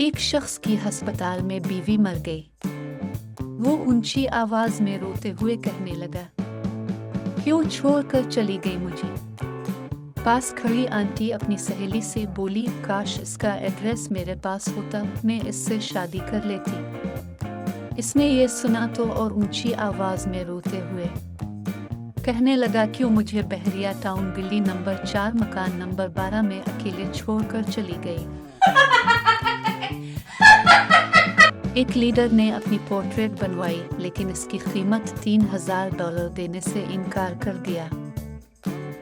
एक शख्स की अस्पताल में बीवी मर गई। वो ऊंची आवाज में रोते हुए कहने लगा, क्यों छोड़कर चली गई मुझे। पास खड़ी आंटी अपनी सहेली से बोली, काश इसका एड्रेस मेरे पास होता, मैं इससे शादी कर लेती। इसने ये सुना तो और ऊंची आवाज में रोते हुए कहने लगा, क्यों मुझे बहरिया टाउन गली नंबर 4 मकान नंबर 12 में अकेले छोड़कर चली गई। एक लीडर ने अपनी पोर्ट्रेट बनवाई, लेकिन इसकी कीमत $3000 देने से इनकार कर दिया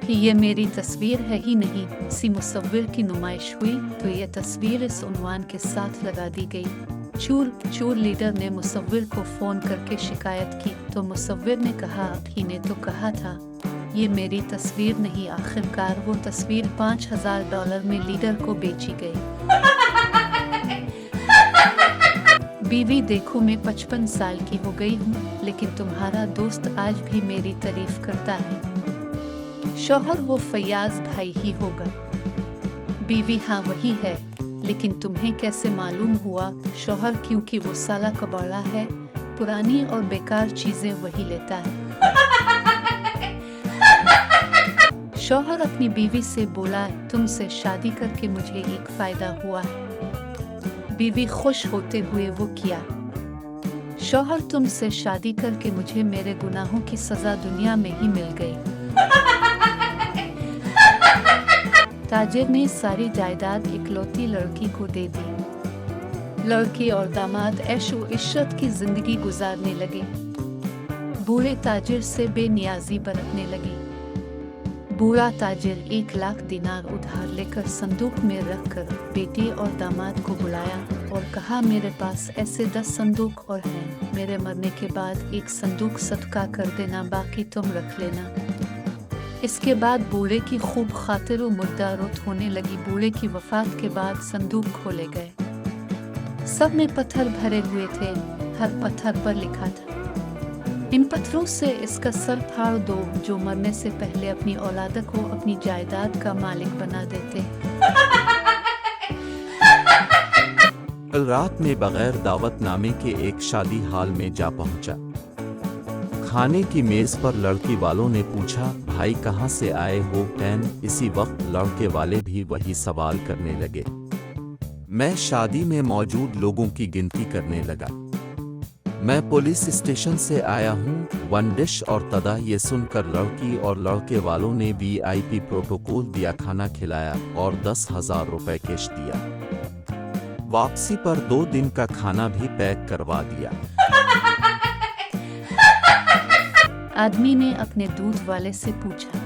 कि ये मेरी तस्वीर है ही नहीं। इसी मुसव्विर की नुमाइश हुई तो ये तस्वीर इस उन्वान के साथ लगा दी गई। चूर लीडर ने मुसव्विर को फोन करके शिकायत की तो मुसव्विर ने कहा, ही ने तो कहा था ये मेरी तस्वीर नहीं। आखिरकार वो तस्वीर $5000 में लीडर को बेची गई। बीवी, देखो मैं 55 साल की हो गई हूँ, लेकिन तुम्हारा दोस्त आज भी मेरी तारीफ करता है। शौहर, वो फैयाज भाई ही होगा। बीवी, हाँ वही है, लेकिन तुम्हें कैसे मालूम हुआ। शौहर, क्योंकि वो साला कबाड़ा है, पुरानी और बेकार चीजें वही लेता है। शौहर अपनी बीवी से बोला, तुमसे शादी करके मुझे एक फायदा हुआ है। बीवी खुश होते हुए वो किया। शौहर, तुमसे शादी करके मुझे मेरे गुनाहों की सजा दुनिया में ही मिल गई। ताजिर ने सारी जायदाद इकलौती लड़की को दे दी। लड़की और दामाद ऐशो इश्रत की जिंदगी गुजारने लगे। बूढ़े ताजिर से बेनियाजी बरतने लगी। बूढ़ा ताजिर 1 लाख दिनार उधार लेकर संदूक में रखकर बेटी और दामाद को बुलाया और कहा, मेरे पास ऐसे 10 संदूक और हैं। मेरे मरने के बाद एक संदूक सदका कर देना, बाकी तुम रख लेना। इसके बाद बूढ़े की खूब खातिर मुद्दारोत होने लगी। बूढ़े की वफात के बाद संदूक खोले गए। सब में पत्थर भरे हुए थे। हर पत्थर पर लिखा था, इन पत्थरों से इसका सर फाड़ दो जो मरने से पहले अपनी औलाद को अपनी जायदाद का मालिक बना देते। कल रात में बगैर दावतनामे के एक शादी हाल में जा पहुंचा। खाने की मेज पर लड़की वालों ने पूछा, भाई कहाँ से आए हो बहन। इसी वक्त लड़के वाले भी वही सवाल करने लगे। मैं शादी में मौजूद लोगों की गिनती करने लगा। मैं पुलिस स्टेशन से आया हूँ। 1 डिश और तदा। ये सुनकर लड़की और लड़के वालों ने VIP प्रोटोकॉल दिया, खाना खिलाया और 10,000 रुपए कैश दिया। वापसी पर 2 दिन का खाना भी पैक करवा दिया। आदमी ने अपने दूध वाले से पूछा,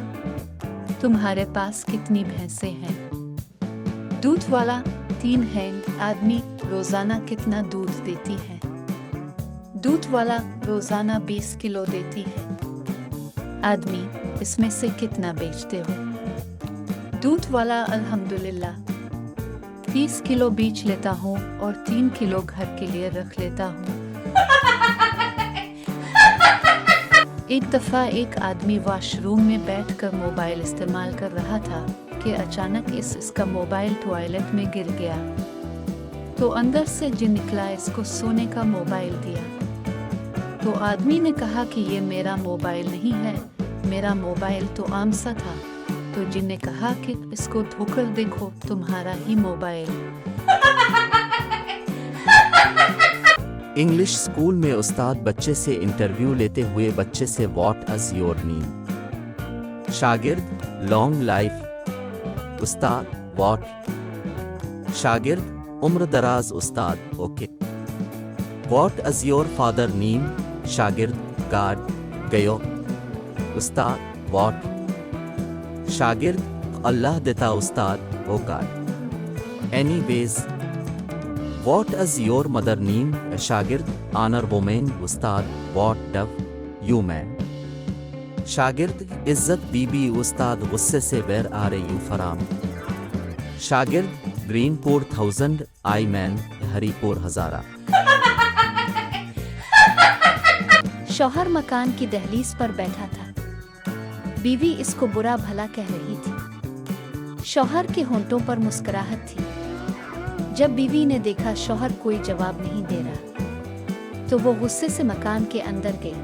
तुम्हारे पास कितनी भैंसें हैं। दूध वाला, 3 हैं। आदमी, रोजाना कितना दूध देती है। दूध वाला, रोजाना 20 किलो देती है। आदमी, इसमें से कितना बेचते हो। दूध वाला, अल्हम्दुलिल्लाह 30 किलो बेच लेता हूँ और 3 किलो घर के लिए रख लेता हूँ। एक दफा एक आदमी वॉशरूम में बैठकर मोबाइल इस्तेमाल कर रहा था कि अचानक इसका मोबाइल टॉयलेट में गिर गया तो अंदर से जिन निकला, इसको सोने का मोबाइल दिया। तो आदमी ने कहा कि ये मेरा मोबाइल नहीं है, मेरा मोबाइल तो आम सा था। तो जिन ने कहा कि इसको धोकर देखो, तुम्हारा ही मोबाइल। इंग्लिश स्कूल में उस्ताद बच्चे से इंटरव्यू लेते हुए बच्चे से, व्हाट इज योर नेम। शागिर्द, लॉन्ग लाइफ। उस्ताद, व्हाट। शागिर्द, उम्र दराज। उस्ताद, okay. What is your father name. शागिर्द, गॉड, गयो। उस्ताद, व्हाट। शागिर्द, अल्लाह देता। उस्ताद, oh God. Anyways, what is your mother name. शागिर्द, ऑनर वुमेन। उस्ताद, व्हाट डव यू मैन। शागिर्द, इज्जत बीबी। उस्ताद, गुस्से से वेर आर यू फराम। शागिर्द, ग्रीनपुर 1000 आई मैन। हरिपुर हजारा। शौहर मकान की दहलीज पर बैठा था। बीवी इसको बुरा भला कह रही थी। शौहर के होंठों पर मुस्कुराहट थी। जब बीवी ने देखा शौहर कोई जवाब नहीं दे रहा तो वो गुस्से से मकान के अंदर गई।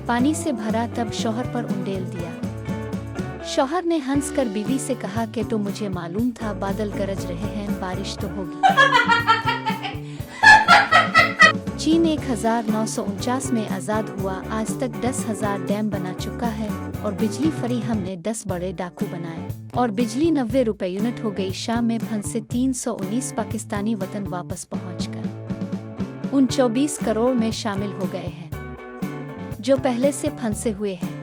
पानी से भरा टब शौहर पर उंडेल दिया। शौहर ने हंसकर बीवी से कहा कि तो मुझे मालूम था बादल गरज रहे हैं, बारिश तो होगी। चीन 1949 में आज़ाद हुआ। आज तक 10,000 डैम बना चुका है और बिजली फ्री हमने 10 बड़े डाकू बनाए और बिजली 90 रुपए यूनिट हो गई। शाम में फंसे 319 पाकिस्तानी वतन वापस पहुंचकर उन 24 करोड़ में शामिल हो गए हैं जो पहले से फंसे हुए हैं।